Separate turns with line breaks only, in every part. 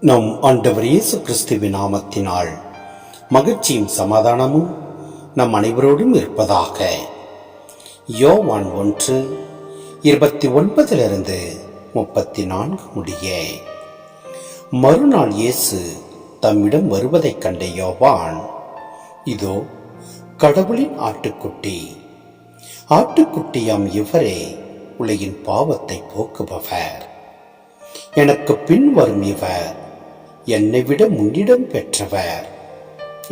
நம் ஆண்டவர் இயேசு கிறிஸ்துவின் நாமத்தினால் மகிழ்ச்சியும் சமாதானமும் நம் அனைவரோடும் இருப்பதாக. யோவான் 1:29 முடிய. மறுநாள் இயேசு தம்மிடம் வருவதைக் கண்ட யோவான், இதோ கடவுளின் ஆட்டுக்குட்டி, ஆட்டுக்குட்டியாம் இவரே உலகின் பாவத்தை போக்குபவர். எனக்கு பின் வரும் இவர் என்னை விட முன்னிடம் பெற்றவர்,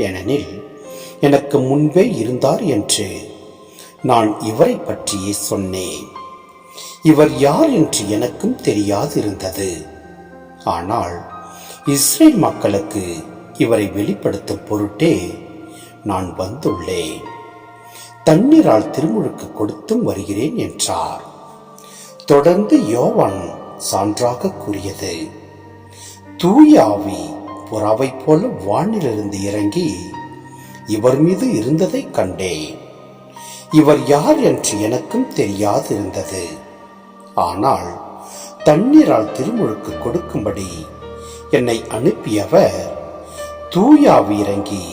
ஏனெனில் எனக்கு முன்பே இருந்தார் என்று நான் இவரை பற்றியே சொன்னேன். இவர் யார் என்று எனக்கும் தெரியாதிருந்தது. ஆனால் இஸ்ரேல் மக்களுக்கு இவரை வெளிப்படுத்தும் பொருட்டே நான் வந்துள்ளேன். தண்ணீரால் திருமுழுக்கு கொடுத்தும் வருகிறேன் என்றார். தொடர்ந்து யோவான் சான்றாக கூறியது, தூய ஆவி புறாவை போல வானிலிருந்து இறங்கி இவர் மீது இருந்ததை கண்டேன். இவர் யார் என்று எனக்கும் தெரியாதிருந்தது. ஆனால் தண்ணீரால் திருமுழுக்கு கொடுக்கும்படி என்னை அனுப்பியவர், தூய ஆவி இறங்கி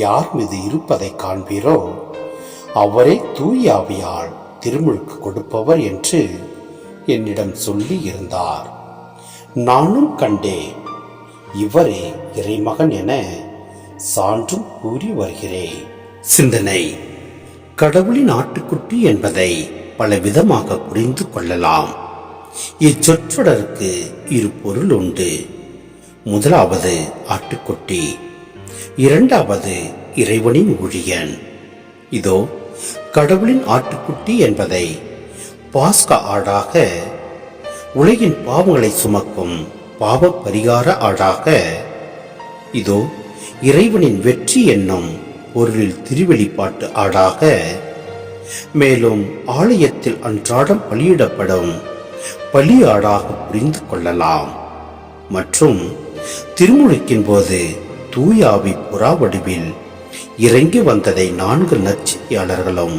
யார் மீது இருப்பதை காண்பீரோ அவரே தூய ஆவியால் திருமுழுக்கு கொடுப்பவர் என்று என்னிடம் சொல்லி இருந்தார். நானும் கண்டேன். இவரே இறைமகன் என சான்றும் கூறி வருகிறேன். சிந்தனை: கடவுளின் ஆட்டுக்குட்டி என்பதை பல விதமாக புரிந்து கொள்ளலாம். இச்சொற்றொடருக்கு இரு பொருள் உண்டு. முதலாவது ஆட்டுக்குட்டி, இரண்டாவது இறைவனின் ஊழியன். இதோ கடவுளின் ஆட்டுக்குட்டி என்பதை பாஸ்கா ஆடாக, உலகின் பாவங்களை சுமக்கும் பாவ பரிகார ஆடாக, இதோ இறைவனின் வெற்றி என்னும் பொருளில் திருவெளிப்பாட்டு ஆடாக, மேலும் ஆலயத்தில் அன்றாடம் பலியிடப்படும் பலி ஆடாக புரிந்து கொள்ளலாம். மற்றும் திருமுழுக்கின் போது தூய ஆவி புறா வடிவில் இறங்கி வந்ததை 4 நற்செய்தியாளர்களும்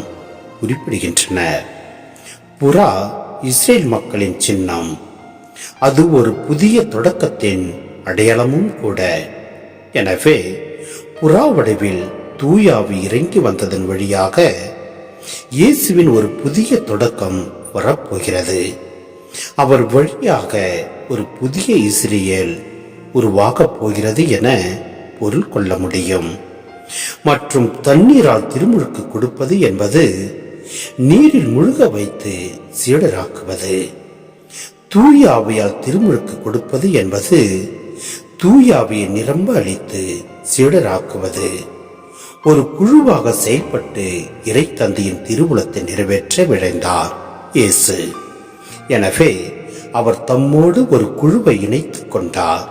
குறிப்பிடுகின்றனர். புறா இஸ்ரேல் மக்களின் சின்னம். அது ஒரு புதிய தொடக்கத்தின் அடையாளமும் கூட. எனவே புறா வடிவில் தூய ஆவி இறங்கி வந்ததன் வழியாக இயேசுவின் ஒரு புதிய தொடக்கம் வரப்போகிறது. அவர் வழியாக ஒரு புதிய இஸ்ரேல் உருவாகப் போகிறது என பொருள் கொள்ள முடியும். மற்றும் தண்ணீரால் திருமுழுக்கு கொடுப்பது என்பது நீரில் முழுக வைத்து சீடராக்குவது. தூய ஆவியால் திருமுழுக்கு கொடுப்பது என்பது தூய ஆவியை நிரம்ப அளித்து சீடராக்குவது. ஒரு குழுவாக செயல்பட்டு இறை தந்தையின் திருவுளத்தை நிறைவேற்ற விளைந்தார் இயேசு. எனவே அவர் தம்மோடு ஒரு குழுவை இணைத்துக் கொண்டார்.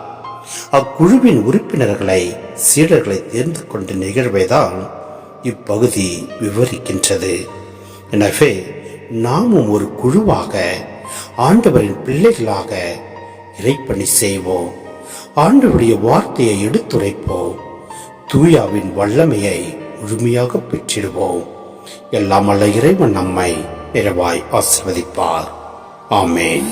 அக்குழுவின் உறுப்பினர்களை, சீடர்களை தேர்ந்து கொண்ட நிகழ்வைதான் இப்பகுதி விவரிக்கின்றது. எனவே நாமும் ஒரு குழுவாக, ஆண்டவரின் பிள்ளைகளாக இறைப்பணி செய்வோம். ஆண்டவருடைய வார்த்தையை எடுத்துரைப்போம். தூயாவின் வல்லமையை முழுமையாக பெற்றிடுவோம். எல்லாம் வல்ல இறைவன் நம்மை நிறைவாய் ஆசீர்வதிப்பார். ஆமென்.